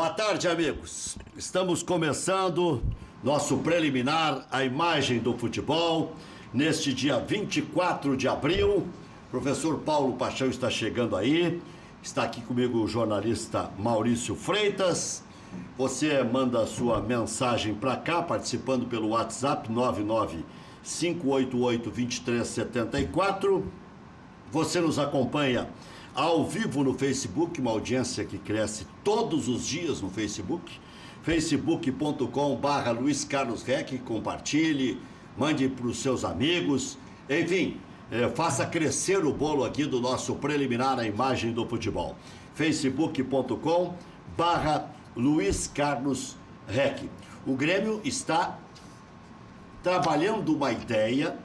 Boa tarde, amigos. Estamos começando nosso preliminar à imagem do futebol. Neste dia 24 de abril, o professor Paulo Paixão está chegando aí. Está aqui comigo o jornalista Maurício Freitas. Você manda a sua mensagem para cá, participando pelo WhatsApp 995882374. Você nos acompanha ao vivo no Facebook, uma audiência que cresce todos os dias no Facebook, facebook.com/Luiz Carlos Reck, compartilhe, mande para os seus amigos, enfim, faça crescer o bolo aqui do nosso preliminar à imagem do futebol, facebook.com/Luiz Carlos Reck. O Grêmio está trabalhando uma ideia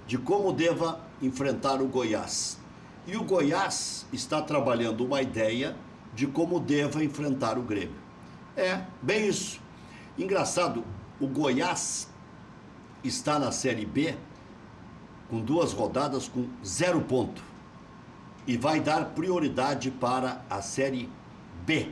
de como deva enfrentar o Goiás. E o Goiás está trabalhando uma ideia de como deva enfrentar o Grêmio. É, bem isso. Engraçado, o Goiás está na Série B com 2 rodadas com 0 ponto. E vai dar prioridade para a Série B.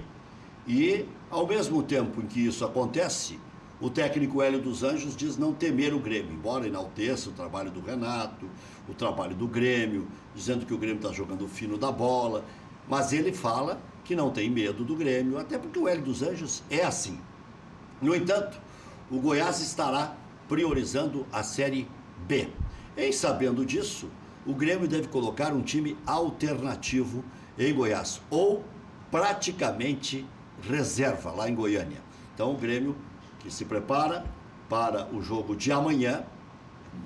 E, ao mesmo tempo em que isso acontece, o técnico Hélio dos Anjos diz não temer o Grêmio, embora enalteça o trabalho do Renato, o trabalho do Grêmio, dizendo que o Grêmio está jogando fino da bola, mas ele fala que não tem medo do Grêmio, até porque o Hélio dos Anjos é assim. No entanto, o Goiás estará priorizando a Série B. Em sabendo disso, o Grêmio deve colocar um time alternativo em Goiás, ou praticamente reserva lá em Goiânia. Então o Grêmio, que se prepara para o jogo de amanhã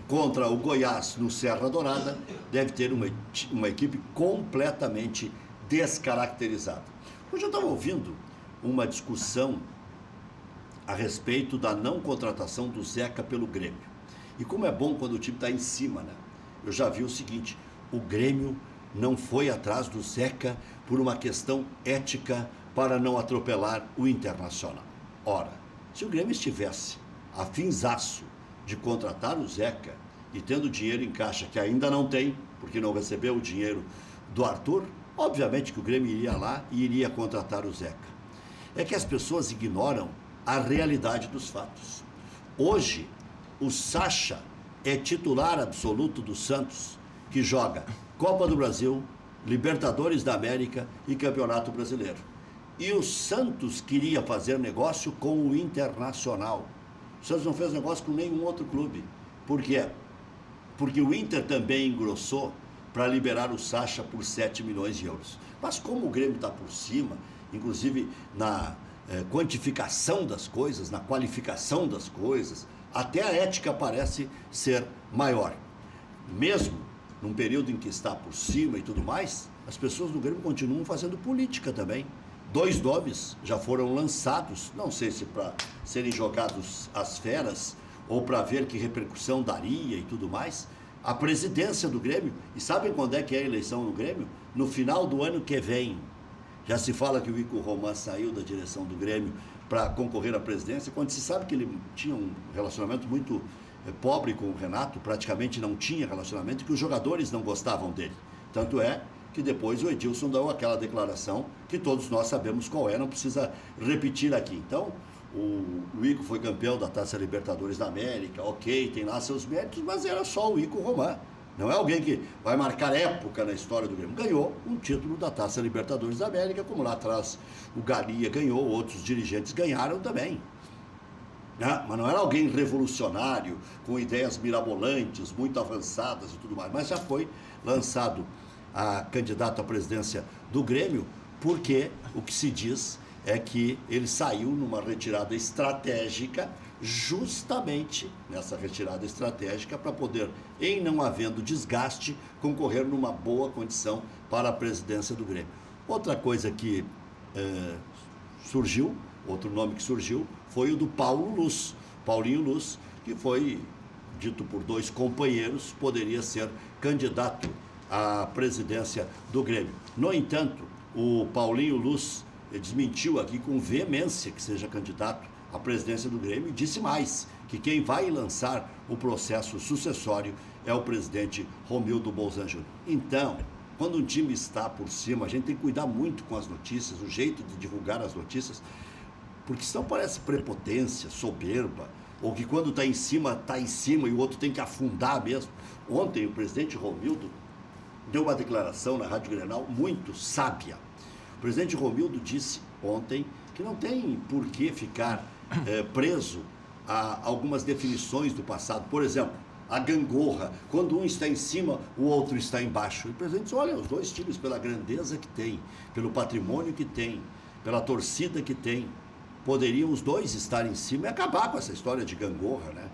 contra o Goiás no Serra Dourada, deve ter uma equipe completamente descaracterizada. Hoje eu estava ouvindo uma discussão a respeito da não contratação do Zeca pelo Grêmio. E como é bom quando o time está em cima, né? Eu já vi o seguinte: o Grêmio não foi atrás do Zeca por uma questão ética para não atropelar o Internacional. Ora, se o Grêmio estivesse afinzaço de contratar o Zeca e tendo dinheiro em caixa, que ainda não tem, porque não recebeu o dinheiro do Arthur, obviamente que o Grêmio iria lá e iria contratar o Zeca. É que as pessoas ignoram a realidade dos fatos. Hoje, o Sacha é titular absoluto do Santos, que joga Copa do Brasil, Libertadores da América e Campeonato Brasileiro. E o Santos queria fazer negócio com o Internacional. O Santos não fez negócio com nenhum outro clube. Por quê? Porque o Inter também engrossou para liberar o Sacha por 7 milhões de euros. Mas como o Grêmio está por cima, inclusive na quantificação das coisas, na qualificação das coisas, até a ética parece ser maior. Mesmo num período em que está por cima e tudo mais, as pessoas do Grêmio continuam fazendo política também. 2 nomes já foram lançados, não sei se para serem jogados às feras ou para ver que repercussão daria e tudo mais, a presidência do Grêmio. E sabem quando é que é a eleição no Grêmio? No final do ano que vem. Já se fala que o Ico Roman saiu da direção do Grêmio para concorrer à presidência, quando se sabe que ele tinha um relacionamento muito pobre com o Renato, praticamente não tinha relacionamento, e que os jogadores não gostavam dele. Tanto é que depois o Edilson deu aquela declaração que todos nós sabemos qual é, não precisa repetir aqui. Então, o Ico foi campeão da Taça Libertadores da América, ok, tem lá seus méritos, mas era só o Ico Roman. Não é alguém que vai marcar época na história do Grêmio. Ganhou um título da Taça Libertadores da América, como lá atrás o Galia ganhou, outros dirigentes ganharam também. Mas não era alguém revolucionário, com ideias mirabolantes, muito avançadas e tudo mais, mas já foi lançado a candidato à presidência do Grêmio, porque o que se diz é que ele saiu numa retirada estratégica, justamente nessa retirada estratégica, para poder, em não havendo desgaste, concorrer numa boa condição para a presidência do Grêmio. Outra coisa que surgiu, outro nome que surgiu, foi o do Paulo Luz, Paulinho Luz, que foi dito por 2 companheiros, poderia ser candidato à presidência do Grêmio. No entanto, o Paulinho Luz desmentiu aqui com veemência que seja candidato à presidência do Grêmio e disse mais, que quem vai lançar o processo sucessório é o presidente Romildo Bolzan Júnior. Então, quando um time está por cima, a gente tem que cuidar muito com as notícias, o jeito de divulgar as notícias, Porque senão parece prepotência, soberba, ou que quando está em cima e o outro tem que afundar mesmo. Ontem o presidente Romildo deu uma declaração na Rádio Grenal muito sábia. O presidente Romildo disse ontem que não tem por que ficar preso a algumas definições do passado. Por exemplo, a gangorra, quando um está em cima, o outro está embaixo. E o presidente disse, olha, os dois times, pela grandeza que tem, pelo patrimônio que tem, pela torcida que tem, poderiam os dois estar em cima e acabar com essa história de gangorra, né?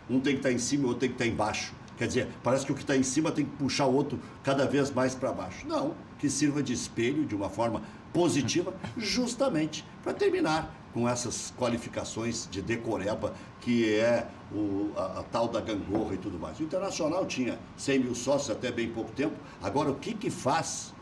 Um tem que estar em cima e o outro tem que estar embaixo. Quer dizer, parece que o que está em cima tem que puxar o outro cada vez mais para baixo. Não, que sirva de espelho de uma forma positiva, justamente para terminar com essas qualificações de decoreba, que é a tal da gangorra e tudo mais. O Internacional tinha 100 mil sócios até bem pouco tempo. Agora, o que faz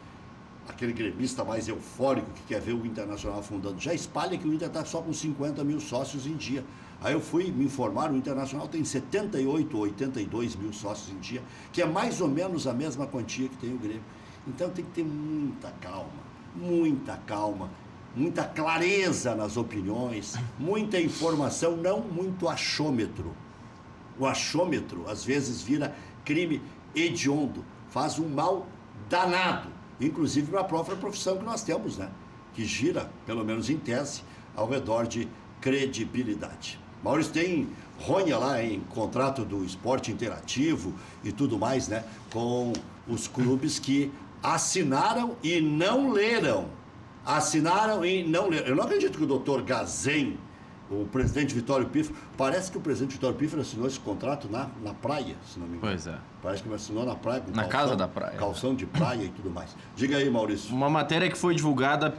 aquele gremista mais eufórico que quer ver o Internacional afundando? Já espalha que o Inter está só com 50 mil sócios em dia. Aí eu fui me informar, o Internacional tem 78 ou 82 mil sócios em dia, que é mais ou menos a mesma quantia que tem o Grêmio. Então tem que ter muita calma, muita clareza nas opiniões, muita informação, não muito achômetro. O achômetro, às vezes, vira crime hediondo, faz um mal danado, inclusive para a própria profissão que nós temos, né? Que gira, pelo menos em tese, ao redor de credibilidade. Maurício, tem ronha lá em contrato do esporte interativo e tudo mais, né? Com os clubes que assinaram e não leram. Eu não acredito que o doutor Gazen, o presidente Vitório Piffer, parece que o presidente Vitório Piffer assinou esse contrato na praia, se não me engano. Pois é. Parece que ele assinou na praia. Com na casa da praia. Calção de praia e tudo mais. Diga aí, Maurício. Uma matéria que foi divulgada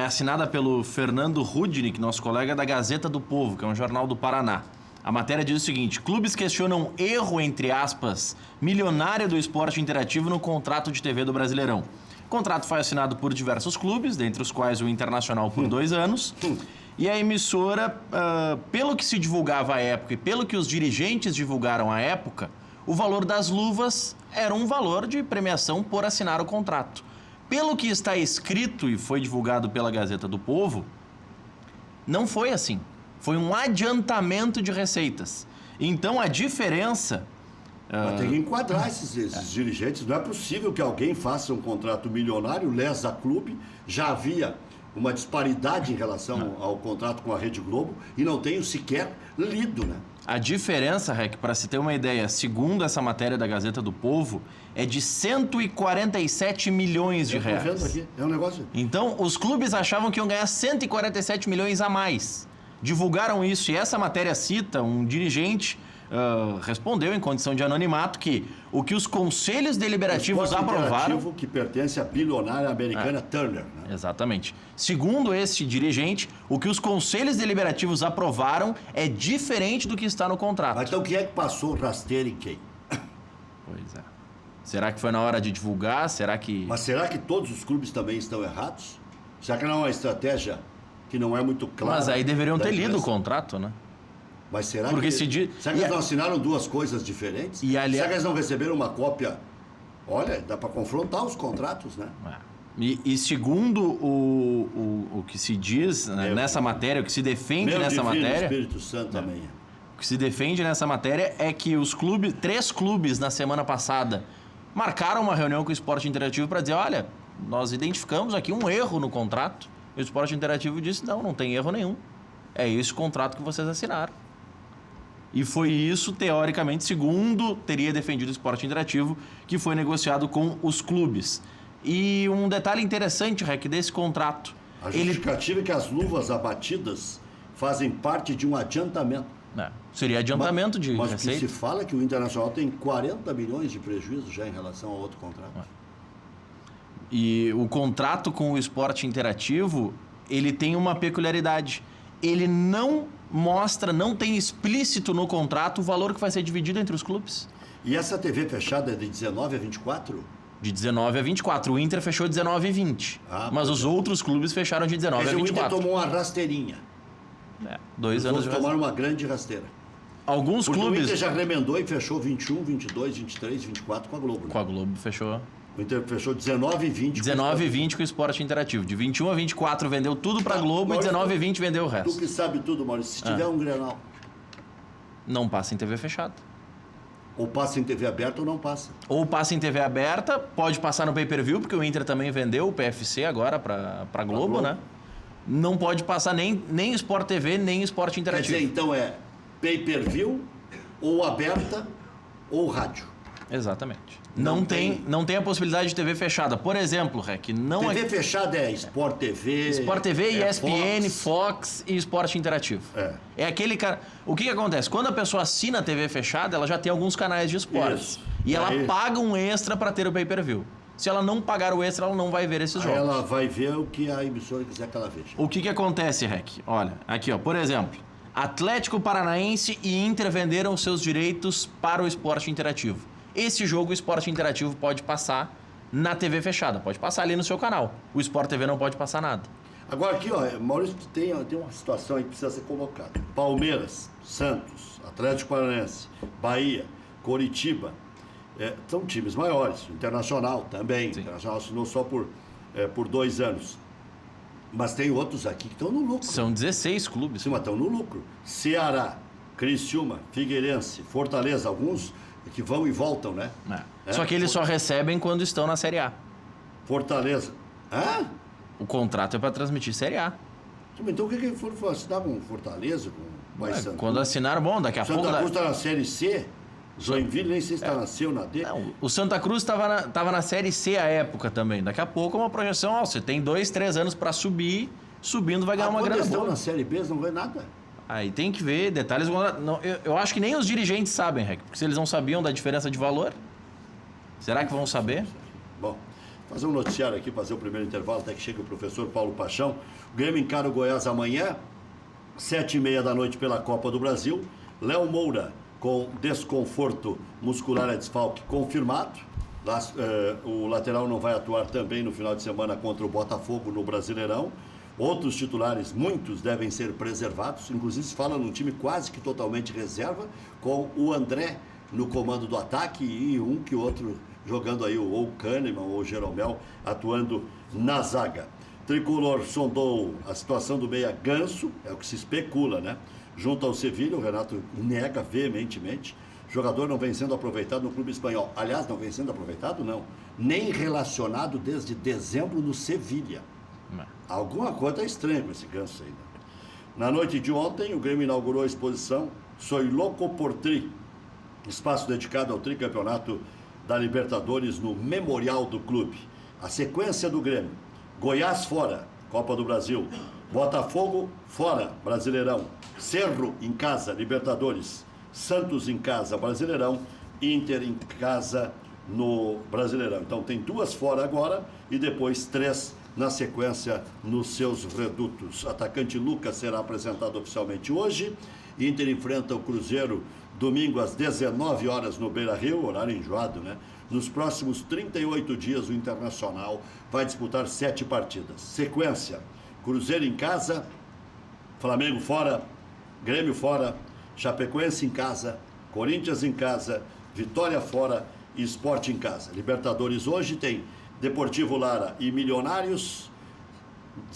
assinada pelo Fernando Rudnick, nosso colega da Gazeta do Povo, que é um jornal do Paraná. A matéria diz o seguinte: clubes questionam erro, entre aspas, milionário do esporte interativo no contrato de TV do Brasileirão. O contrato foi assinado por diversos clubes, dentre os quais o Internacional por 2 anos. E a emissora, pelo que se divulgava à época e pelo que os dirigentes divulgaram à época, o valor das luvas era um valor de premiação por assinar o contrato. Pelo que está escrito e foi divulgado pela Gazeta do Povo, não foi assim. Foi um adiantamento de receitas. Então a diferença... Mas tem que enquadrar esses dirigentes. Não é possível que alguém faça um contrato milionário, lesa clube, já havia uma disparidade em relação ao contrato com a Rede Globo e não tenho sequer lido, né? A diferença, Rec, para se ter uma ideia, segundo essa matéria da Gazeta do Povo, é de 147 milhões de reais. Vendo aqui, é um negócio... Então, os clubes achavam que iam ganhar 147 milhões a mais. Divulgaram isso e essa matéria cita um dirigente... respondeu em condição de anonimato que o que os conselhos deliberativos aprovaram... que pertence à bilionária americana Turner. Né? Exatamente. Segundo esse dirigente, o que os conselhos deliberativos aprovaram é diferente do que está no contrato. Mas então quem é que passou rasteiro em quem? Pois é. Será que foi na hora de divulgar? Mas será que todos os clubes também estão errados? Será que não é uma estratégia que não é muito clara? Mas aí deveriam ter lido o contrato, né? Mas será Porque que eles não assinaram duas coisas diferentes? Será que eles não receberam uma cópia? Olha, dá para confrontar os contratos, né? E segundo o que se diz nessa matéria, o que se defende nessa matéria... Espírito Santo também. O que se defende nessa matéria é que os clubes, 3 clubes na semana passada, marcaram uma reunião com o Esporte Interativo para dizer, olha, nós identificamos aqui um erro no contrato. E o Esporte Interativo disse, não tem erro nenhum. É esse o contrato que vocês assinaram. E foi isso, teoricamente, segundo teria defendido o Esporte Interativo, que foi negociado com os clubes. E um detalhe interessante, Rec, desse contrato... A justificativa é que as luvas abatidas fazem parte de um adiantamento. Seria adiantamento de receita. Mas o que se fala é que o Internacional tem 40 milhões de prejuízo já em relação ao outro contrato. E o contrato com o Esporte Interativo, ele tem uma peculiaridade. Ele não mostra, não tem explícito no contrato o valor que vai ser dividido entre os clubes. E essa TV fechada é de 19 a 24? De 19 a 24. O Inter fechou 19 e 20. Mas os outros clubes fecharam de 19 a 24. O Inter tomou uma rasteirinha. 2 anos de tomaram uma grande rasteira. Alguns Porque clubes... o Inter já remendou e fechou 21, 22, 23, 24 com a Globo. Né? Com a Globo fechou. O Inter fechou 19,20. 19,20 com o Esporte Interativo. De 21 a 24 vendeu tudo pra Globo e 19 a 20 vendeu o Tu resto. que sabe tudo, Maurício. Se tiver um Grenal, Não passa em TV fechada. ou passa em TV aberta ou não passa. Ou passa em TV aberta, pode passar no pay-per-view, porque o Inter também vendeu o PFC agora pra Globo, Globo. né? Não pode passar nem Sport TV, nem Esporte Quer Interativo. dizer, então é pay-per-view, ou aberta, ou rádio. Exatamente. Não Não tem a possibilidade de TV fechada. Por exemplo, Rec, não TV é... fechada é Sport TV. Sport TV, é ESPN, Fox e Esporte Interativo. É aquele cara... O que acontece? Quando a pessoa assina a TV fechada, ela já tem alguns canais de esportes. Isso. E ela Aí- paga um extra para ter o pay-per-view. Se ela não pagar o extra, ela não vai ver esses Aí jogos. ela vai ver o que a emissora quiser que ela veja. O que acontece, Rec? Olha, aqui, ó, por exemplo, Atlético Paranaense e Inter venderam seus direitos para o Esporte Interativo. Esse jogo o Esporte Interativo pode passar na TV fechada, pode passar ali no seu canal. O Sport TV não pode passar nada. Agora aqui, ó, Maurício, tem uma situação aí que precisa ser colocada. Palmeiras, Santos, Atlético Paranaense, Bahia, Coritiba, são times maiores. Internacional também. Sim. Internacional assinou só por 2 anos. Mas tem outros aqui que estão no lucro. São 16 clubes. Sim, mas estão no lucro. Ceará, Criciúma, Figueirense, Fortaleza, alguns que vão e voltam, né? Só que eles só recebem quando estão na Série A. Fortaleza. Hã? O contrato é para transmitir Série A. Então o que foram assinar com Fortaleza, com Paysandu? Quando assinaram, bom, daqui a pouco... Santa Cruz está na Série C, Joinville nem sei se está na C ou na D. Não, o Santa Cruz estava na Série C à época também. Daqui a pouco é uma projeção, ó, você tem 2, 3 anos para subir, subindo vai ganhar uma Quando grana eles estão boa. na Série B, eles não ganham nada. Aí tem que ver detalhes. Não, eu acho que nem os dirigentes sabem, Rec, porque se eles não sabiam da diferença de valor, será que vão saber? Bom, fazer um noticiário aqui, fazer o primeiro intervalo, até que chegue o professor Paulo Paixão. O Grêmio encara o Goiás amanhã, 7h30 da noite pela Copa do Brasil. Léo Moura, com desconforto muscular, é desfalque confirmado. O lateral não vai atuar também no final de semana contra o Botafogo no Brasileirão. Outros titulares, muitos, devem ser preservados. Inclusive, se fala num time quase que totalmente reserva, com o André no comando do ataque e um que outro jogando aí, ou o Kahneman ou o Jeromel, atuando na zaga. Tricolor sondou a situação do meia Ganso, é o que se especula, né? Junto ao Sevilha, o Renato nega veementemente. O jogador não vem sendo aproveitado no clube espanhol. Aliás, não vem sendo aproveitado, não. Nem relacionado desde dezembro no Sevilha. Alguma coisa estranha com esse Ganso ainda. Na noite de ontem, o Grêmio inaugurou a exposição Soy Louco por Tri, espaço dedicado ao tricampeonato da Libertadores no Memorial do Clube. A sequência do Grêmio: Goiás fora, Copa do Brasil; Botafogo fora, Brasileirão; Cerro em casa, Libertadores; Santos em casa, Brasileirão; Inter em casa no Brasileirão. Então tem 2 fora agora e depois 3 na sequência nos seus redutos. Atacante Lucas será apresentado oficialmente hoje. Inter enfrenta o Cruzeiro domingo às 19 horas no Beira-Rio, horário enjoado, né? Nos próximos 38 dias o Internacional vai disputar 7 partidas. Sequência: Cruzeiro em casa, Flamengo fora, Grêmio fora, Chapecoense em casa, Corinthians em casa, Vitória fora e Sport em casa. Libertadores hoje tem Deportivo Lara e Milionários,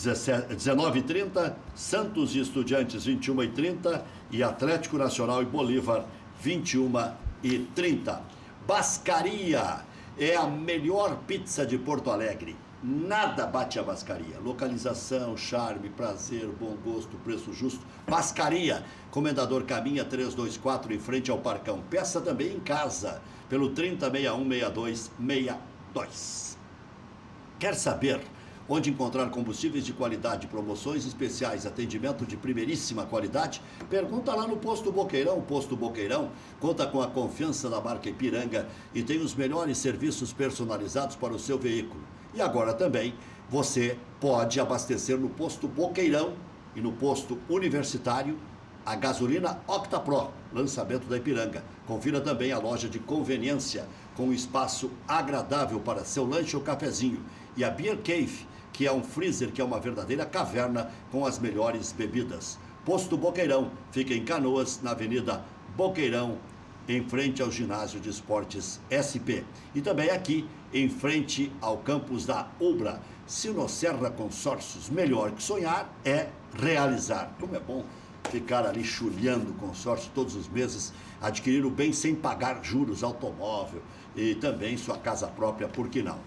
19h30, Santos e Estudiantes, 21h30, e Atlético Nacional e Bolívar, 21h30. Bascaria é a melhor pizza de Porto Alegre. Nada bate a Bascaria. Localização, charme, prazer, bom gosto, preço justo. Bascaria, Comendador Caminha 324, em frente ao Parcão. Peça também em casa, pelo 3061-6262. Quer saber onde encontrar combustíveis de qualidade, promoções especiais, atendimento de primeiríssima qualidade? Pergunta lá no Posto Boqueirão. O Posto Boqueirão conta com a confiança da marca Ipiranga e tem os melhores serviços personalizados para o seu veículo. E agora também você pode abastecer no Posto Boqueirão e no Posto Universitário a gasolina OctaPro, lançamento da Ipiranga. Confira também a loja de conveniência, com um espaço agradável para seu lanche ou cafezinho. E a Beer Cave, que é um freezer, que é uma verdadeira caverna com as melhores bebidas. Posto Boqueirão, fica em Canoas, na Avenida Boqueirão, em frente ao ginásio de esportes SP. E também aqui, em frente ao campus da Ubra. Sinosserra Consórcios, melhor que sonhar é realizar. Como é bom ficar ali chulhando o consórcio todos os meses, adquirir o bem sem pagar juros, automóvel e também sua casa própria, por que não?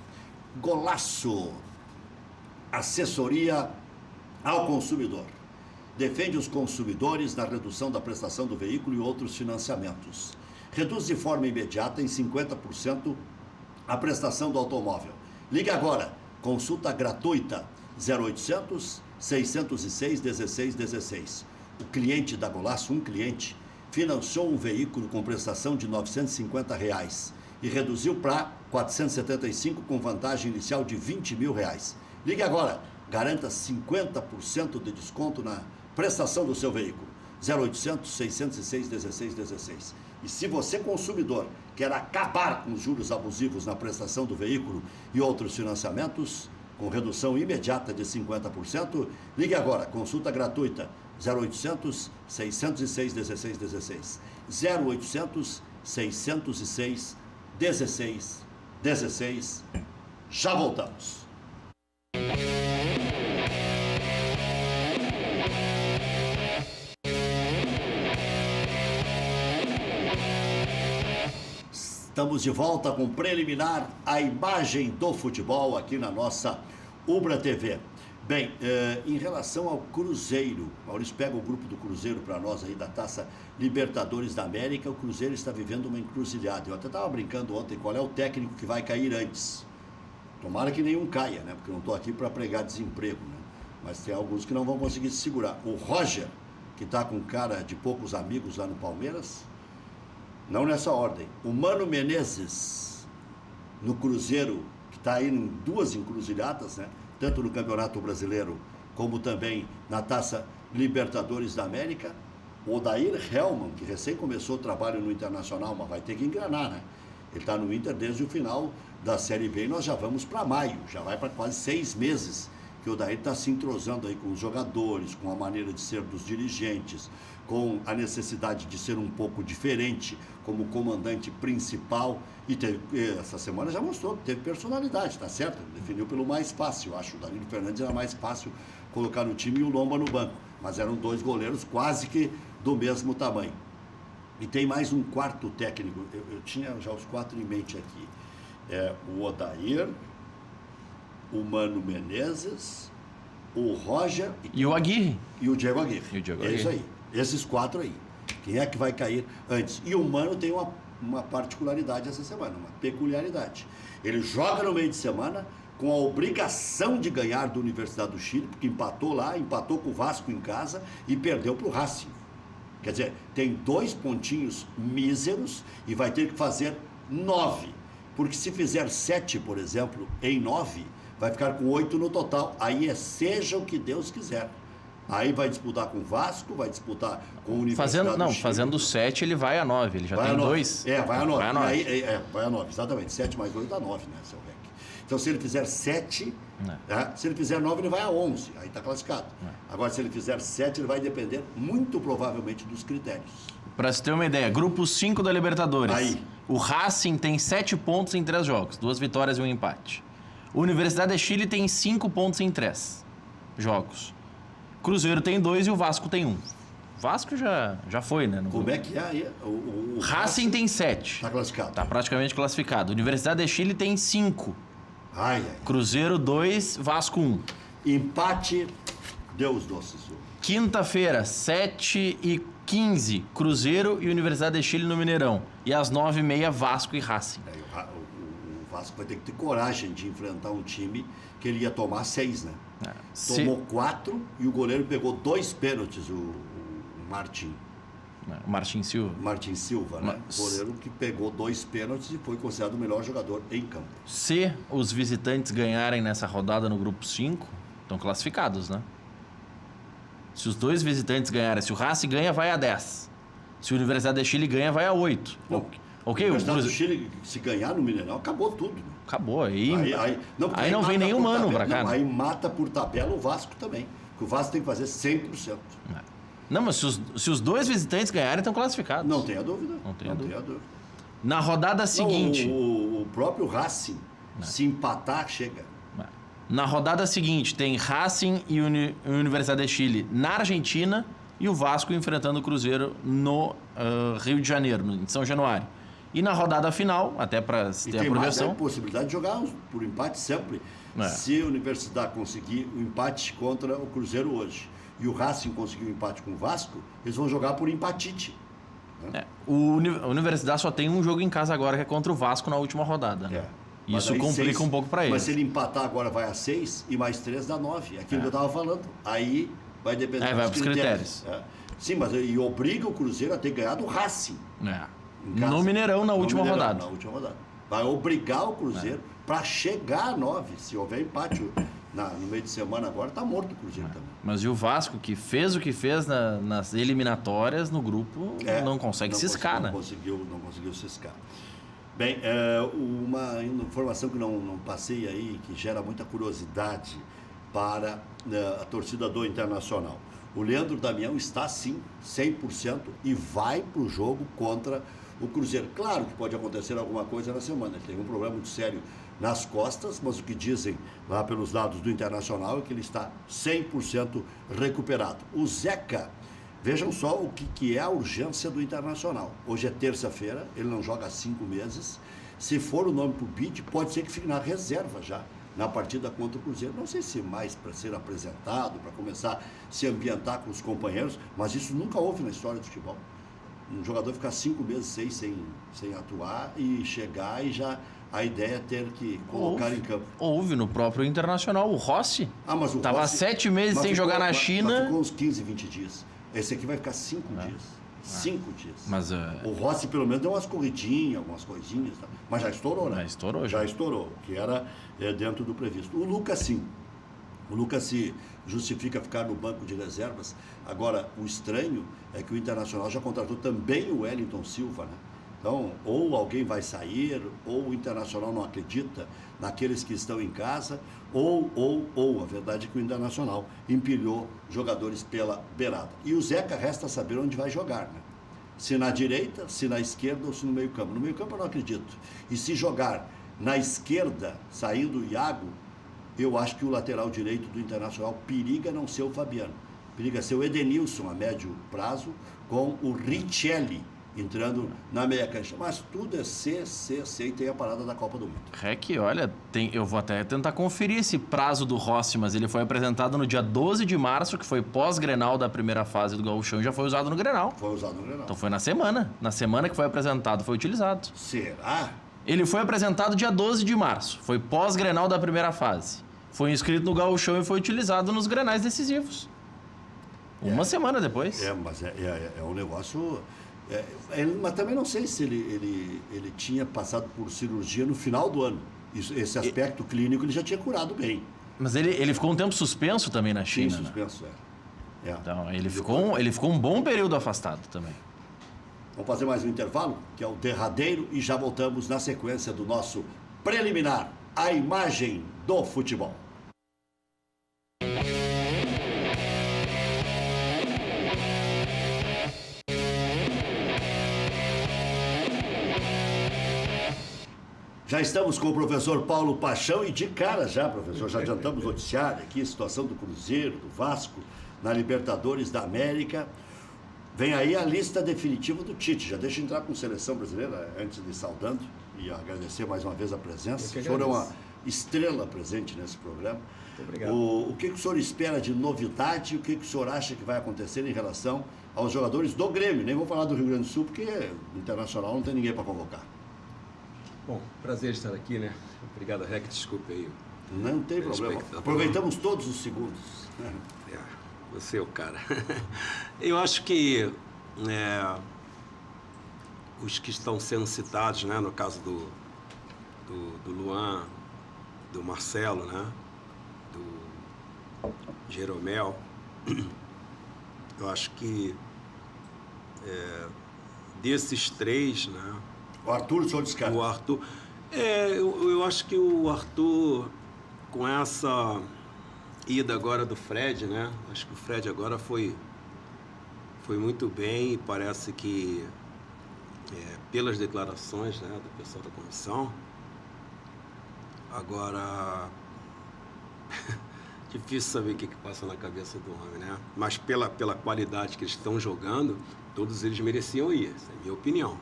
Golaço, assessoria ao consumidor. Defende os consumidores na redução da prestação do veículo e outros financiamentos. Reduz de forma imediata em 50% a prestação do automóvel. Ligue agora, consulta gratuita, 0800 606 1616. O cliente da Golaço, um cliente, financiou um veículo com prestação de R$ 950 e reduziu para 475 com vantagem inicial de R$ 20 mil. Ligue agora, garanta 50% de desconto na prestação do seu veículo. 0800 606 1616. E se você, consumidor, quer acabar com os juros abusivos na prestação do veículo e outros financiamentos, com redução imediata de 50%, ligue agora, consulta gratuita, 0800 606 1616. 0800 606 1616. Já voltamos. Estamos de volta com preliminar a imagem do futebol aqui na nossa Ubra TV. Bem, em relação ao Cruzeiro, Maurício pega o grupo do Cruzeiro para nós aí da Taça Libertadores da América. O Cruzeiro está vivendo uma encruzilhada. Eu até estava brincando ontem qual é o técnico que vai cair antes. Tomara que nenhum caia, né? Porque eu não estou aqui para pregar desemprego, né? Mas tem alguns que não vão conseguir se segurar. O Roger, que está com cara de poucos amigos lá no Palmeiras, não nessa ordem. O Mano Menezes, no Cruzeiro, que está aí em duas encruzilhadas, né? Tanto no Campeonato Brasileiro, como também na Taça Libertadores da América. O Odair Hellmann, que recém começou o trabalho no Internacional, mas vai ter que engrenar, né? Ele está no Inter desde o final da Série B e nós já vamos para maio, já vai para quase 6 meses que o Odair está se entrosando aí com os jogadores, com a maneira de ser dos dirigentes, com a necessidade de ser um pouco diferente como comandante principal. E essa semana já mostrou que teve personalidade, tá certo? Definiu pelo mais fácil. Eu acho que o Danilo Fernandes era mais fácil colocar no time e o Lomba no banco. Mas eram dois goleiros quase que do mesmo tamanho. E tem mais um quarto técnico. Eu tinha já os 4 em mente aqui. O Odair, o Mano Menezes, o Roger e o Aguirre. E o Diego Aguirre. É isso aí. Esses 4 aí. Quem é que vai cair antes? E o Mano tem uma particularidade essa semana, uma peculiaridade. Ele joga no meio de semana com a obrigação de ganhar da Universidade do Chile, porque empatou lá, empatou com o Vasco em casa e perdeu para o Racing. Quer dizer, tem 2 pontinhos míseros e vai ter que fazer 9. Porque se fizer 7, por exemplo, em 9, vai ficar com 8 no total. Aí seja o que Deus quiser. Aí vai disputar com o Vasco, vai disputar com o Universidade do Chile. Fazendo 7 ele vai a 9, ele já tem 2. Vai a 9. Vai a 9. Aí, vai a 9, exatamente. 7 mais 2 dá 9, né, seu Beck? Então se ele fizer 7, se ele fizer 9 ele vai a 11, aí está classificado. Agora se ele fizer 7 ele vai depender muito provavelmente dos critérios. Para você ter uma ideia, grupo 5 da Libertadores. Aí. O Racing tem 7 pontos em 3 jogos, 2 vitórias e 1 empate. O Universidade de Chile tem 5 pontos em 3 jogos. Cruzeiro tem 2 e o Vasco tem 1. O Vasco já foi, né? Como é que é aí? O Racing tem 7. Está classificado. Está praticamente classificado. Universidade de Chile tem 5. Cruzeiro 2, Vasco 1. Empate, Deus doce. Quinta-feira, 7h15, Cruzeiro e Universidade de Chile no Mineirão. E às 9h30, Vasco e Racing. O Vasco vai ter que ter coragem de enfrentar um time que ele ia tomar 6, né? Tomou 4 e o goleiro pegou 2 pênaltis, o Martin. O Martin Silva. Martin Silva, né? O goleiro que pegou 2 pênaltis e foi considerado o melhor jogador em campo. Se os visitantes ganharem nessa rodada no grupo 5, estão classificados, né? Se os 2 visitantes ganharem, se o Racing ganha, vai a 10. Se a Universidade de Chile ganha, vai a 8. Ok, o Universidade do Chile, se ganhar no Mineirão, acabou tudo. Né? Acabou. Aí não vem nenhum mano pra cá. Aí mata por tabela o Vasco também. Porque o Vasco tem que fazer 100%. Não, mas se os dois visitantes ganharem, estão classificados. Não tenha dúvida. Não tenha dúvida. dúvida. Na rodada seguinte... O próprio Racing, se empatar, chega. Na rodada seguinte, tem Racing e Universidade de Chile na Argentina e o Vasco enfrentando o Cruzeiro no Rio de Janeiro, em São Januário. E na rodada final, até para ter a progressão... E tem mais a possibilidade de jogar por empate sempre. Se a Universidade conseguir o empate contra o Cruzeiro hoje e o Racing conseguir o empate com o Vasco, eles vão jogar por empatite. A Universidade só tem um jogo em casa agora, que é contra o Vasco na última rodada. Isso complica um pouco para ele. Mas se ele empatar agora, vai a 6 e mais 3 dá 9. É aquilo que eu estava falando. Aí vai depender dos critérios. Sim, mas e obriga o Cruzeiro a ter ganhado o Racing. No Mineirão, na última rodada. Vai obrigar o Cruzeiro para chegar a 9. Se houver empate no meio de semana agora, está morto o Cruzeiro também. Mas e o Vasco, que fez o que fez nas eliminatórias no grupo, não consegue ciscar, né? Não conseguiu ciscar. Bem, uma informação que não passei aí, que gera muita curiosidade para a torcida do Internacional. O Leandro Damião está, sim, 100% e vai para o jogo contra o Cruzeiro. Claro que pode acontecer alguma coisa na semana. Ele tem um problema muito sério nas costas, mas o que dizem lá pelos lados do Internacional é que ele está 100% recuperado. O Zeca, vejam só o que é a urgência do Internacional. Hoje é terça-feira, ele não joga há 5 meses. Se for o nome para o BID, pode ser que fique na reserva já, na partida contra o Cruzeiro. Não sei se mais para ser apresentado, para começar a se ambientar com os companheiros, mas isso nunca houve na história do futebol. Um jogador ficar 5 meses, 6 sem atuar e chegar e já a ideia é ter que colocar em campo. Houve no próprio Internacional, o Rossi. Mas o estava Rossi, 7 meses sem jogar na China. Mas ficou uns 15, 20 dias. Esse aqui vai ficar 5 dias. 5 dias. Mas, o Rossi pelo menos deu umas corridinhas, algumas coisinhas. Tá? Mas já estourou, né? Já estourou, que era dentro do previsto. O Lucas, sim. O Lucas se justifica ficar no banco de reservas. Agora, o estranho é que o Internacional já contratou também o Wellington Silva, né? Então, ou alguém vai sair, ou o Internacional não acredita naqueles que estão em casa, ou, a verdade é que o Internacional empilhou jogadores pela beirada. E o Zeca resta saber onde vai jogar, né? Se na direita, se na esquerda ou se no meio campo. No meio campo eu não acredito. E se jogar na esquerda, saindo o Iago, eu acho que o lateral direito do Internacional periga não ser o Fabiano. Periga ser o Edenilson a médio prazo, com o Richelli entrando na meia cancha. Mas tudo é C, e tem a parada da Copa do Mundo. Rec, olha, eu vou até tentar conferir esse prazo do Rossi, mas ele foi apresentado no dia 12 de março, que foi pós-Grenal da primeira fase do Gauchão, e já foi usado no Grenal. Foi usado no Grenal. Então foi na semana. Na semana que foi apresentado, foi utilizado. Será? Ele foi apresentado dia 12 de março. Foi pós-Grenal da primeira fase. Foi inscrito no Gauchão e foi utilizado nos Grenais decisivos. Uma semana depois. Mas é um negócio... mas também não sei se ele tinha passado por cirurgia no final do ano. Esse aspecto clínico ele já tinha curado bem. Mas ele ficou um tempo suspenso também na China. Sim, suspenso, Então, ele ficou um bom período afastado também. Vamos fazer mais um intervalo, que é o derradeiro, e já voltamos na sequência do nosso preliminar, a imagem do futebol. Já estamos com o professor Paulo Paixão e de cara já, professor, já adiantamos o noticiário aqui, a situação do Cruzeiro, do Vasco, na Libertadores da América. Vem aí a lista definitiva do Tite. Já deixa eu entrar com a seleção brasileira, antes de saudando e agradecer mais uma vez a presença. O senhor é uma estrela presente nesse programa. Muito obrigado. O que o senhor espera de novidade e o que o senhor acha que vai acontecer em relação aos jogadores do Grêmio? Nem vou falar do Rio Grande do Sul, porque no Internacional não tem ninguém para convocar. Bom, prazer estar aqui, né? Obrigado, Rec, desculpe aí. Não tem problema. Aproveitamos todos os segundos. Você é o cara. Eu acho que os que estão sendo citados, né? No caso do Luan, do Marcelo, né? Do Jeromel, eu acho que desses três, né? O Arthur, o senhor descarta? O Arthur. Eu acho que o Arthur, com essa ida agora do Fred, né? Acho que o Fred agora foi Foi muito bem e parece que, pelas declarações, né, do pessoal da comissão, agora, difícil saber o que passa na cabeça do homem, né? Mas pela qualidade que eles estão jogando, todos eles mereciam ir, essa é a minha opinião.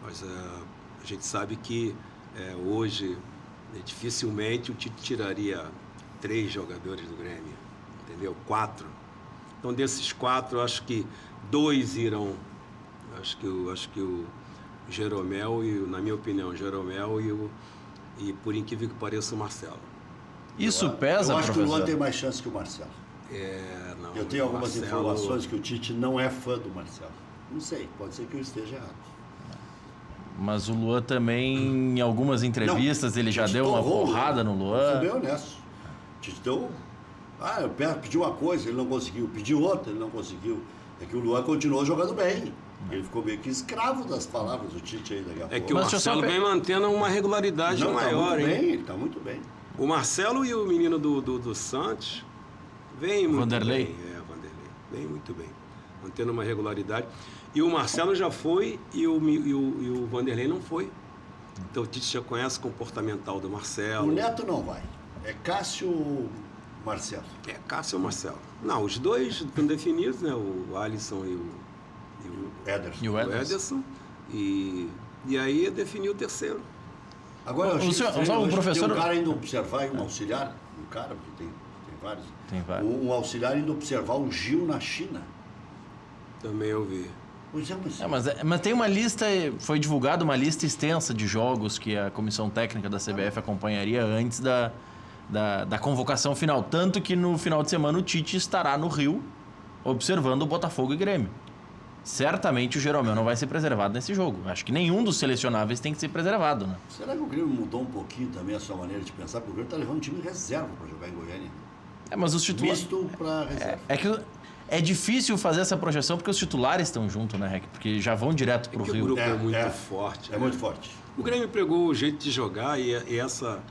Mas a gente sabe que hoje, dificilmente o Tite tiraria 3 jogadores do Grêmio, entendeu? 4. Então, desses 4, eu acho que 2 irão. Acho que o Jeromel, na minha opinião, o Jeromel e por incrível que pareça, o Marcelo. Isso pesa, Eu acho professor? que o Luan tem mais chance que o Marcelo. Não, Eu tenho algumas Marcelo... informações que o Tite não é fã do Marcelo. Não sei, pode ser que eu esteja errado. Mas o Luan também, em algumas entrevistas, ele já deu uma porrada no Luan. Foi bem honesto. O Tite deu... eu pedi uma coisa, ele não conseguiu. Pedi outra, ele não conseguiu. É que o Luan continuou jogando bem. Ele ficou meio que escravo das palavras do Tite aí daqui a pouco. É que o Marcelo vem mantendo uma regularidade maior, hein? Ele está muito bem. O Marcelo e o menino do Santos vêm muito Vanderlei. bem. Vanderlei. Vem muito bem. Mantendo uma regularidade. E o Marcelo já foi e o Vanderlei não foi. Então o Tite já conhece o comportamental do Marcelo. O Neto não vai. É Cássio ou Marcelo? É Cássio ou Marcelo. Não, os dois estão definidos, né? O Alisson e o Ederson. E o Ederson. Ederson. E aí definiu o terceiro. Agora, eu achei O senhor- estranho, só o hoje professor- tem um cara indo observar, um auxiliar, um cara, porque tem vários. Tem vários. Um auxiliar indo observar o Gil na China. Também eu vi. Pois é, Mas tem uma lista, foi divulgada uma lista extensa de jogos que a comissão técnica da CBF acompanharia antes da convocação final. Tanto que no final de semana o Tite estará no Rio observando o Botafogo e Grêmio. Certamente o Jeromel não vai ser preservado nesse jogo. Acho que nenhum dos selecionáveis tem que ser preservado, né? Será que o Grêmio mudou um pouquinho também a sua maneira de pensar? Porque o Grêmio está levando um time reserva para jogar em Goiânia. Mas os titulares... Misto para reserva. É que é difícil fazer essa projeção porque os titulares estão juntos, né, Rec? Porque já vão direto pro Que o Rio. grupo é muito forte. É né? muito forte. O Grêmio pegou o jeito de jogar e essa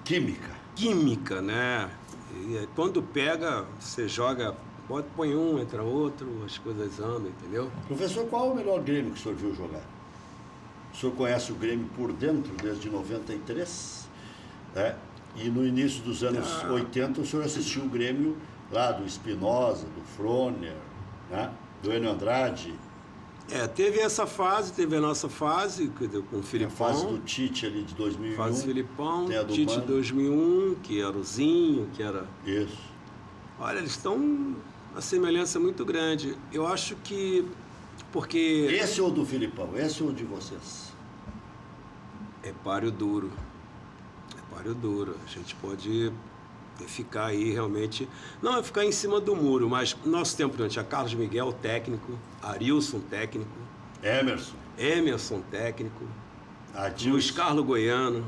Química. né? E quando pega, você joga, põe um, entra outro, as coisas andam, entendeu? Professor, qual é o melhor Grêmio que o senhor viu jogar? O senhor conhece o Grêmio por dentro desde 93? E no início dos anos 80 o senhor assistiu o Grêmio lá do Espinosa, do Froner, né? Do Enio Andrade. Teve essa fase, teve a nossa fase com o Tem a Filipão. fase do Tite ali de 2001. Fase Filipão, tem a do Tite Mano. 2001, que era o Zinho, que era... Isso. Olha, eles estão uma semelhança muito grande. Eu acho que... Porque Esse ou do Filipão? Esse ou de vocês? é páreo duro. É páreo duro. A gente pode ficar aí realmente... Não é ficar em cima do muro, mas no nosso tempo tinha Carlos Miguel, técnico, Arilson, técnico, Emerson, técnico, Luiz Carlos Goiano,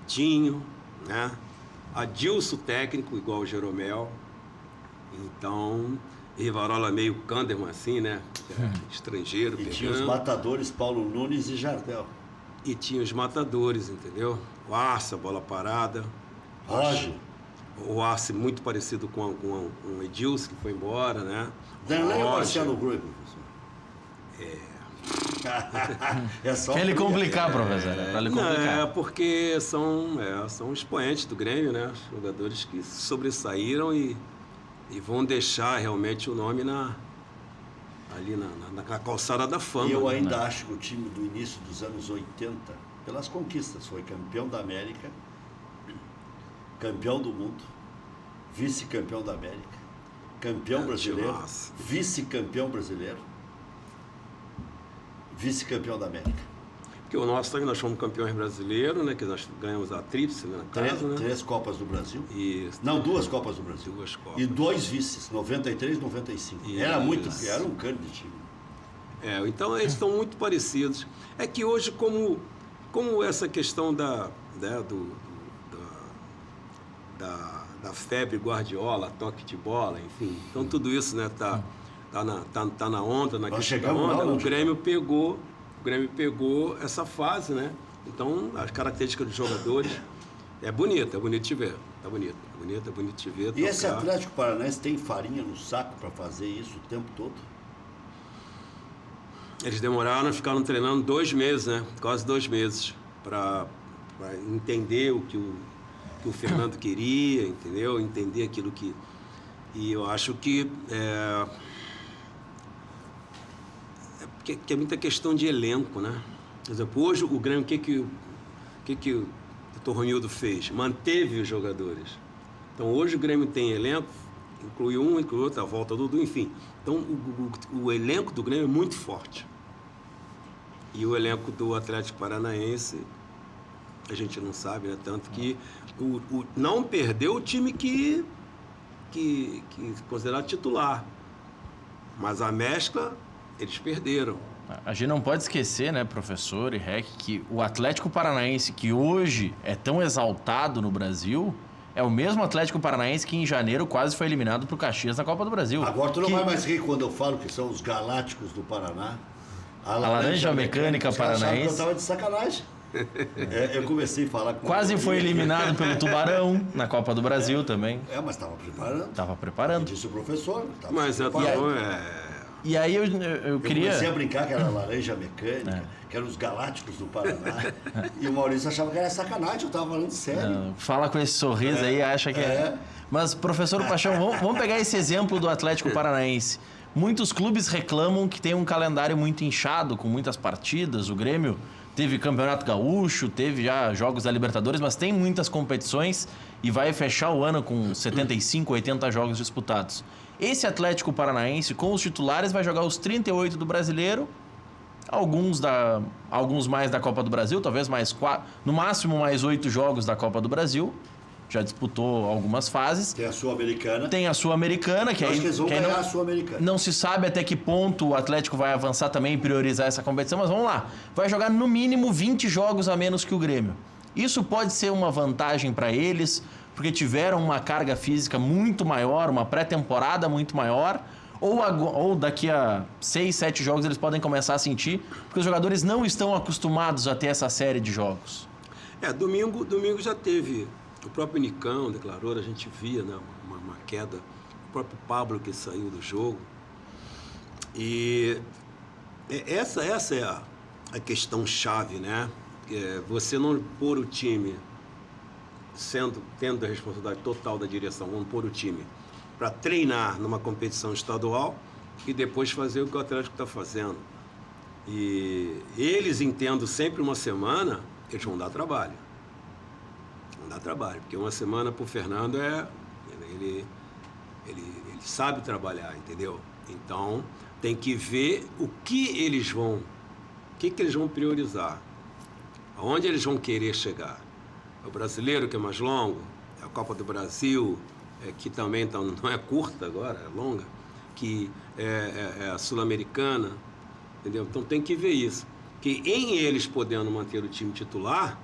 Dinho, né? Adilson, técnico, igual o Jeromel. Então, Rivarola meio Kanderman, assim, né? Estrangeiro, E pegando. tinha os matadores Paulo Nunes e Jardel. E tinha os matadores, entendeu? O Arce, a bola parada. Roger. O Arce muito parecido com o Edilson, que foi embora, né? Danley ou Roger. Marcelo Groi, professor? Só Quer ele fria. complicar, professor. Pra ele complicar. Porque são expoentes do Grêmio, né? Jogadores que sobressaíram e vão deixar realmente o nome ali na calçada da fama. E eu né? ainda acho que o time do início dos anos 80, pelas conquistas, foi campeão da América, campeão do mundo, vice-campeão da América, campeão brasileiro, nossa. vice-campeão brasileiro, vice-campeão da América. Porque o nosso também, nós fomos campeões brasileiros, né? Que nós ganhamos a tríplice né, na casa, né? 3 Copas do Brasil. E Não, 2 Copas do Brasil. 2 Copas. E 2 vices, 93 e 95. Era um cano de time. Então eles estão muito parecidos. É que hoje, como essa questão da febre Guardiola, toque de bola, enfim. Então tudo isso, né, tá na onda, na Nós questão da chegamos lá, onda. não O Grêmio pegou essa fase, né? Então as características dos jogadores é bonito de ver, tá bonito. bonito de ver. E esse Atlético Paranaense tem farinha no saco para fazer isso o tempo todo? Eles ficaram treinando 2 meses, né? Quase 2 meses, para entender o que o Fernando queria, entendeu? Entender aquilo que... E eu acho que é muita questão de elenco, né? Por exemplo, hoje o Grêmio, o que o Romildo fez? Manteve os jogadores. Então hoje o Grêmio tem elenco, inclui um, inclui outro, a volta do Dudu, enfim. Então o elenco do Grêmio é muito forte. E o elenco do Atlético Paranaense, a gente não sabe, né? Tanto que não perdeu o time que considerado titular. Mas a mescla, eles perderam. A gente não pode esquecer, né, professor e Rec, que o Atlético Paranaense, que hoje é tão exaltado no Brasil, é o mesmo Atlético Paranaense que em janeiro quase foi eliminado pro Caxias na Copa do Brasil. Agora tu não vai mais rir quando eu falo que são os Galácticos do Paraná. A Laranja Mecânica Paranaense. Eu tava de sacanagem. Eu comecei a falar com... Quase foi eliminado pelo Tubarão na Copa do Brasil também. Mas estava preparando. Estava preparando. Disse o professor. Mas E aí eu queria... Eu comecei a brincar que era Laranja Mecânica, que eram os Galácticos do Paraná. E o Maurício achava que era sacanagem, eu estava falando sério. Não, fala com esse sorriso aí, acha que é... Mas, professor Paixão, vamos pegar esse exemplo do Atlético Paranaense. Muitos clubes reclamam que tem um calendário muito inchado, com muitas partidas. O Grêmio teve Campeonato Gaúcho, teve já jogos da Libertadores, mas tem muitas competições e vai fechar o ano com 75, 80 jogos disputados. Esse Atlético Paranaense, com os titulares, vai jogar os 38 do Brasileiro, alguns mais da Copa do Brasil, talvez mais 4, no máximo mais 8 jogos da Copa do Brasil. Já disputou algumas fases. Tem a Sul-Americana. Tem a Sul-Americana, que acho aí... que eles vão ganhar a Sul-Americana. Não se sabe até que ponto o Atlético vai avançar também e priorizar essa competição, mas vamos lá. Vai jogar no mínimo 20 jogos a menos que o Grêmio. Isso pode ser uma vantagem para eles, porque tiveram uma carga física muito maior, uma pré-temporada muito maior, ou daqui a 6, 7 jogos eles podem começar a sentir, porque os jogadores não estão acostumados a ter essa série de jogos. Domingo já teve... O próprio Nicão declarou, a gente via, né, uma queda. O próprio Pablo que saiu do jogo. E essa é a questão chave, né? Você não pôr o time, tendo a responsabilidade total da direção, vamos pôr o time para treinar numa competição estadual e depois fazer o que o Atlético está fazendo. E eles entendendo sempre uma semana, eles vão dar trabalho. Dá trabalho, porque uma semana pro Fernando ele sabe trabalhar, entendeu? Então tem que ver o que eles vão priorizar, aonde eles vão querer chegar. O brasileiro, que é mais longo, a Copa do Brasil, que também não é curta agora, é longa, que é a Sul-Americana, entendeu? Então tem que ver isso, que em eles podendo manter o time titular,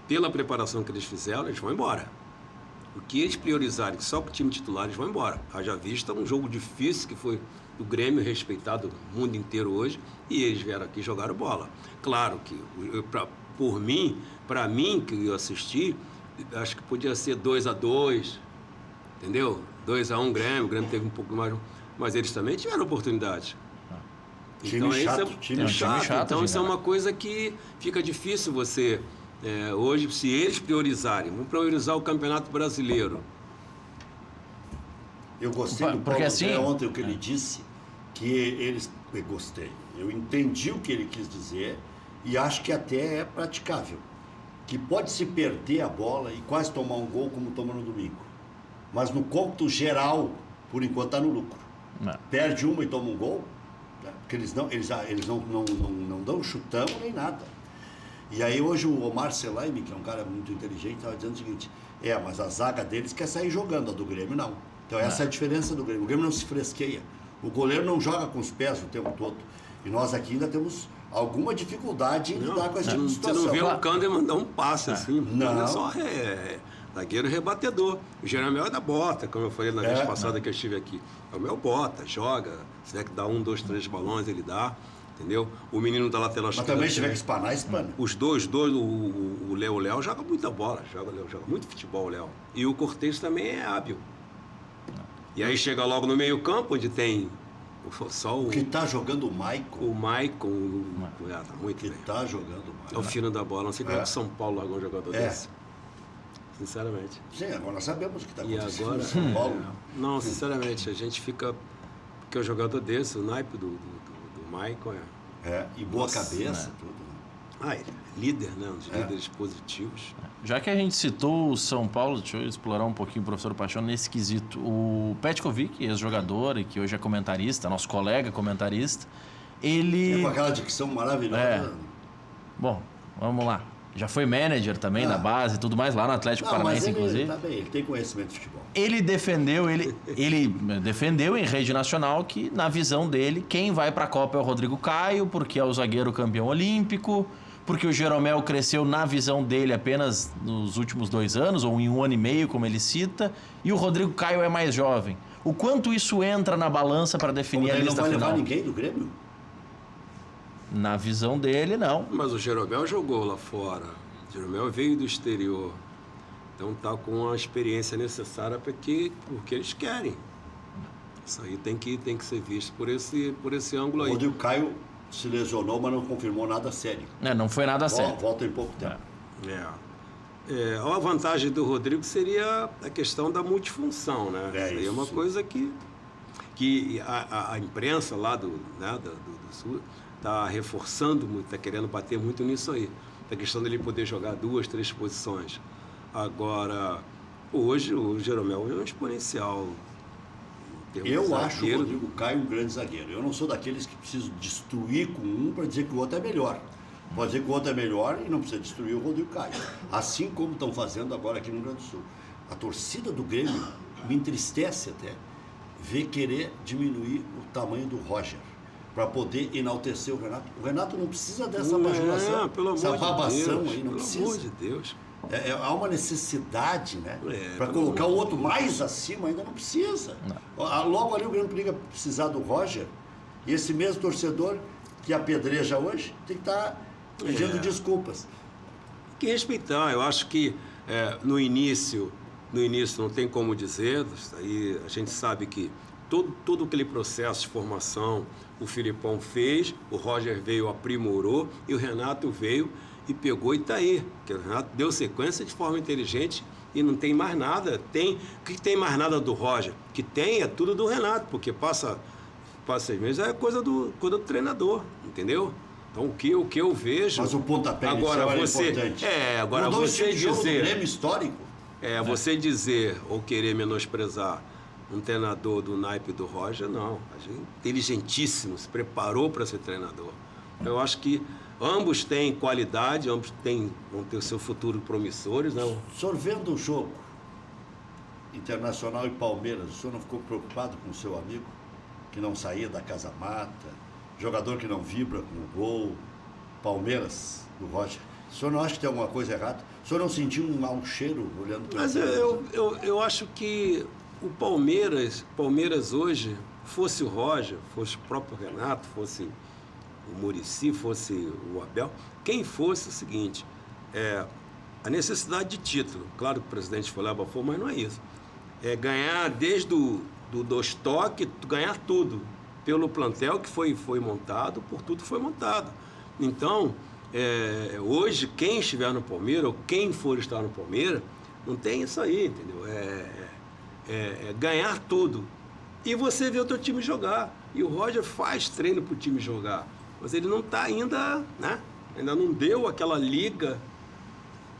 pela preparação que eles fizeram, eles vão embora. O que eles priorizarem só para o time titular, eles vão embora. Haja vista um jogo difícil que foi do Grêmio, respeitado no mundo inteiro hoje, e eles vieram aqui e jogaram bola. Claro que, para mim, que eu assisti, acho que podia ser 2-2, entendeu? 2-1 Grêmio, o Grêmio teve um pouco mais, mas eles também tiveram oportunidade. Então, time chato. Então, isso é uma coisa que fica difícil você... hoje, se eles priorizarem, vão priorizar o Campeonato Brasileiro. Eu gostei do Paulo André ontem, o que ele disse, eu gostei. Eu entendi o que ele quis dizer e acho que até é praticável. Que pode se perder a bola e quase tomar um gol como toma no domingo. Mas no cômputo geral, por enquanto está no lucro. Não. Perde uma e toma um gol, né? Porque eles não dão chutão nem nada. E aí hoje o Omar Selaime, que é um cara muito inteligente, estava dizendo o seguinte, mas a zaga deles quer sair jogando, a do Grêmio não. Então essa é a diferença do Grêmio. O Grêmio não se fresqueia. O goleiro não joga com os pés o tempo todo. E nós aqui ainda temos alguma dificuldade em lidar com esse tipo de situação. Você não vê o Kander mandar um passe assim. Não. É só zagueiro rebatedor. O Jeromel é da bota, como eu falei na vez passada que eu estive aqui. É o meu bota, joga. Se tiver que dar 1, 2, 3 balões, ele dá. entendeu? O menino da lateral Mas esquerda. também se tiver que espanar, espana. Os dois, o Léo joga muita bola, joga muito futebol, o Léo. E o Cortez também é hábil. E aí chega logo no meio-campo, onde tem só o. Que tá jogando o Maicon. O Maicon. Tá muito Que bem. tá jogando o É o Maicon. fino da bola. Não sei como é que São Paulo largou um jogador desse. Sinceramente. Sim, agora nós sabemos o que está E acontecendo agora. em São Paulo. Não, sinceramente, a gente fica. Porque o jogador desse, o naipe do Maicon E boa Nossa, cabeça, tudo. ele é líder, né? Um dos líderes positivos. Já que a gente citou o São Paulo, deixa eu explorar um pouquinho o professor Paixão nesse quesito. O Petkovic, ex-jogador e que hoje é comentarista, nosso colega comentarista, ele... Com aquela dicção maravilhosa. Bom, vamos lá. Já foi manager também na base e tudo mais, lá no Atlético Paranaense, mas inclusive. tá bem, ele tem conhecimento de futebol. Ele defendeu em rede nacional que, na visão dele, quem vai para a Copa é o Rodrigo Caio, porque é o zagueiro campeão olímpico, porque o Jeromel cresceu, na visão dele, apenas nos últimos 2 anos, ou em 1 ano e meio, como ele cita, e o Rodrigo Caio é mais jovem. O quanto isso entra na balança para definir a Ele não lista vai final? levar ninguém do Grêmio? Na visão dele, não. Mas o Jeromel jogou lá fora. O Jeromel veio do exterior. Então tá com a experiência necessária porque eles querem. Isso aí tem que ser visto por esse ângulo O aí. Rodrigo Caio se lesionou, mas não confirmou nada sério. Não foi nada sério. Volta em pouco tempo. A vantagem do Rodrigo seria a questão da multifunção, né? Isso aí é uma coisa que a imprensa lá do Sul está reforçando muito, está querendo bater muito nisso aí. A questão dele poder jogar 2, 3 posições. Agora, hoje o Jeromel é um exponencial. Eu acho o Rodrigo Caio um grande zagueiro. Eu não sou daqueles que precisam destruir com um para dizer que o outro é melhor. Pode dizer que o outro é melhor e não precisa destruir o Rodrigo Caio. Assim como estão fazendo agora aqui no Rio Grande do Sul. A torcida do Grêmio me entristece até ver querer diminuir o tamanho do Roger para poder enaltecer o Renato. O Renato não precisa dessa bajulação, essa babação aí, não precisa. Pelo amor de Deus. Há uma necessidade, né? Para colocar o outro mais acima, ainda não precisa. Logo ali o Grêmio poderia precisar do Roger, e esse mesmo torcedor que apedreja hoje tem que estar pedindo desculpas. Tem que respeitar. Eu acho que no início não tem como dizer, aí a gente sabe que todo aquele processo de formação o Filipão fez, o Roger veio, aprimorou, e o Renato veio e pegou e está aí. Porque o Renato deu sequência de forma inteligente e não tem mais nada. O que tem mais nada do Roger? Que tem é tudo do Renato, porque passa 6 meses é coisa do treinador, entendeu? Então o que eu vejo. Mas o pontapé agora você, é importante. Agora mudou você o jogo dizer. do Grêmio histórico. Você dizer ou querer menosprezar um treinador do naipe do Roger, não. A gente inteligentíssimo, se preparou para ser treinador. Eu acho que ambos têm qualidade, ambos vão ter o seu futuro promissores, não? O senhor vendo o jogo Internacional e Palmeiras, o senhor não ficou preocupado com o seu amigo que não saía da casa mata, jogador que não vibra com o gol, Palmeiras do Roger? O senhor não acha que tem alguma coisa errada? O senhor não sentiu um mau cheiro olhando para Mas eu acho que o Palmeiras hoje, fosse o Roger, fosse o próprio Renato, fosse o Muricy, fosse o Abel, quem fosse, é o seguinte, a necessidade de título, claro que o presidente foi lá, abafou, mas não é isso. É ganhar desde do estoque, ganhar tudo, pelo plantel que foi montado, por tudo que foi montado. Então, hoje, quem estiver no Palmeiras, ou quem for estar no Palmeiras, não tem isso aí, entendeu? Ganhar tudo. E você vê o teu time jogar. E o Roger faz treino para o time jogar. Mas ele não está ainda, né? Ainda não deu aquela liga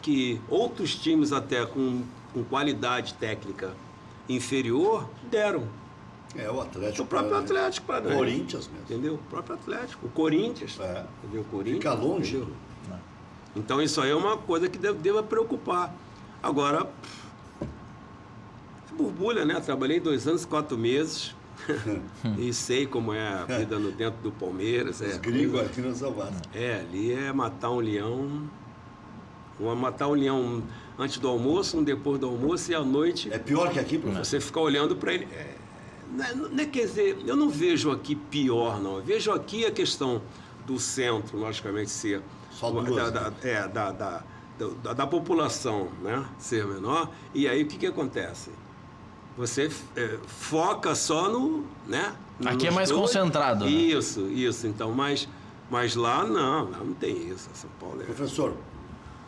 que outros times até com qualidade técnica inferior deram. O Atlético. O próprio Atlético Paranaense. Corinthians mesmo. Entendeu? O próprio Atlético. O Corinthians. Entendeu? O Corinthians. Fica longe. Entendeu? Então isso aí é uma coisa que deva preocupar. Agora, borbulha, né? Trabalhei 2 anos e 4 meses e sei como é a vida dentro do Palmeiras. Os gringos aqui não são vastos. Ali é matar um leão. Matar um leão antes do almoço, depois do almoço e à noite. É pior que aqui, professor? Você ficar olhando para ele. Quer dizer, eu não vejo aqui pior, não. Eu vejo aqui a questão do centro, logicamente, ser... Só duas, da população, né, ser menor. E aí, o que acontece? Você foca só no... né? Aqui é mais concentrado. Isso, né? Isso. Então, mas lá não tem isso. São Paulo é... Professor,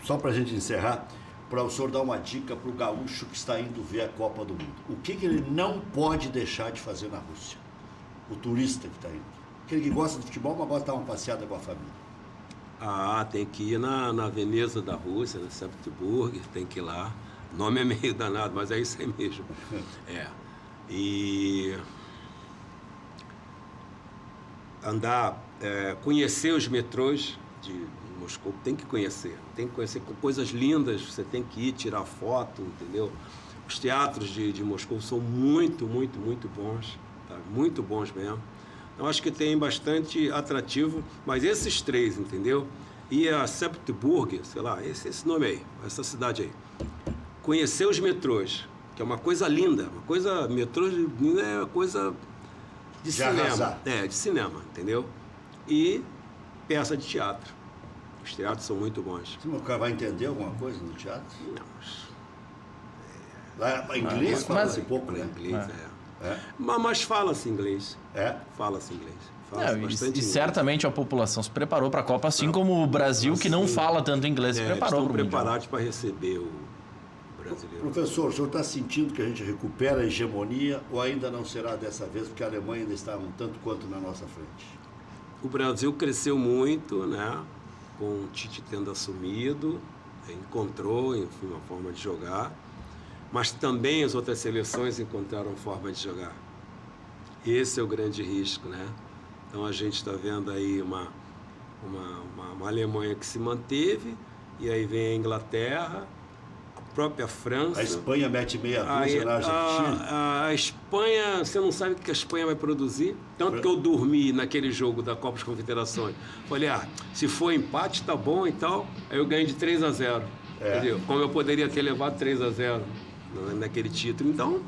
só para a gente encerrar, para o senhor dar uma dica para o gaúcho que está indo ver a Copa do Mundo. O que ele não pode deixar de fazer na Rússia? O turista que está indo. Aquele que gosta de futebol, mas gosta de dar uma passeada com a família. Tem que ir na Veneza da Rússia, na São Petersburgo, tem que ir lá. O nome é meio danado, mas é isso aí mesmo. E andar, conhecer os metrôs de Moscou, tem que conhecer coisas lindas, você tem que ir tirar foto, entendeu? Os teatros de Moscou são muito, muito, muito bons, tá? Muito bons mesmo. Então, acho que tem bastante atrativo, mas esses três, entendeu? E a São Petersburgo, sei lá, esse nome aí, essa cidade aí. Conhecer os metrôs, que é uma coisa linda, metrô é uma coisa de cinema. Arrasar. De cinema, entendeu? E peça de teatro. Os teatros são muito bons. O cara vai entender alguma coisa no teatro? Não. Lá, inglês fala-se pouco, né? Inglês, Mas fala-se inglês. Fala-se inglês. E certamente a população se preparou para a Copa, assim como o Brasil, que não fala tanto inglês, se preparou para o Mundial. Preparados para receber o brasileiro. Professor, o senhor está sentindo que a gente recupera a hegemonia ou ainda não será dessa vez, porque a Alemanha ainda está um tanto quanto na nossa frente? O Brasil cresceu muito, né? Com o Tite tendo assumido, encontrou, enfim, uma forma de jogar, mas também as outras seleções encontraram forma de jogar. Esse é o grande risco, né? Então a gente está vendo aí uma Alemanha que se manteve, e aí vem a Inglaterra, a própria França. A Espanha mete meia dúzia na Argentina. A Espanha, você não sabe o que a Espanha vai produzir. Tanto que eu dormi naquele jogo da Copa das Confederações. Falei, se for empate, tá bom e tal. Aí eu ganhei de 3-0. Entendeu? Como eu poderia ter levado 3-0 naquele título. Então,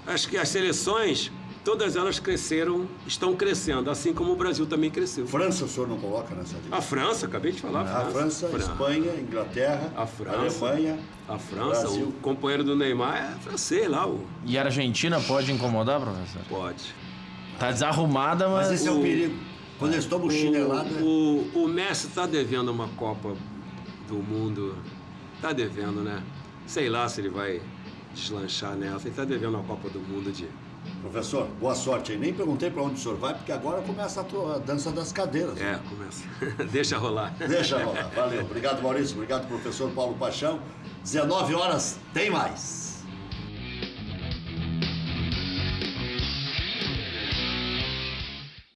acho que as seleções, todas elas estão crescendo, assim como o Brasil também cresceu. França, o senhor não coloca nessa lista? A França, acabei de falar. A França, Espanha, Inglaterra, a Alemanha, a França, Brasil. O companheiro do Neymar é francês lá. E a Argentina pode incomodar, professor? Pode. Tá desarrumada, mas esse é o perigo. Quando eles tomam chinelada... O Messi está devendo uma Copa do Mundo. Está devendo, né? Sei lá se ele vai deslanchar nessa. Ele está devendo a Copa do Mundo de... Professor, boa sorte aí. Nem perguntei para onde o senhor vai, porque agora começa a dança das cadeiras. Começa. Deixa rolar. Deixa rolar. Valeu. Obrigado, Maurício. Obrigado, professor Paulo Paixão. 19 horas, tem mais.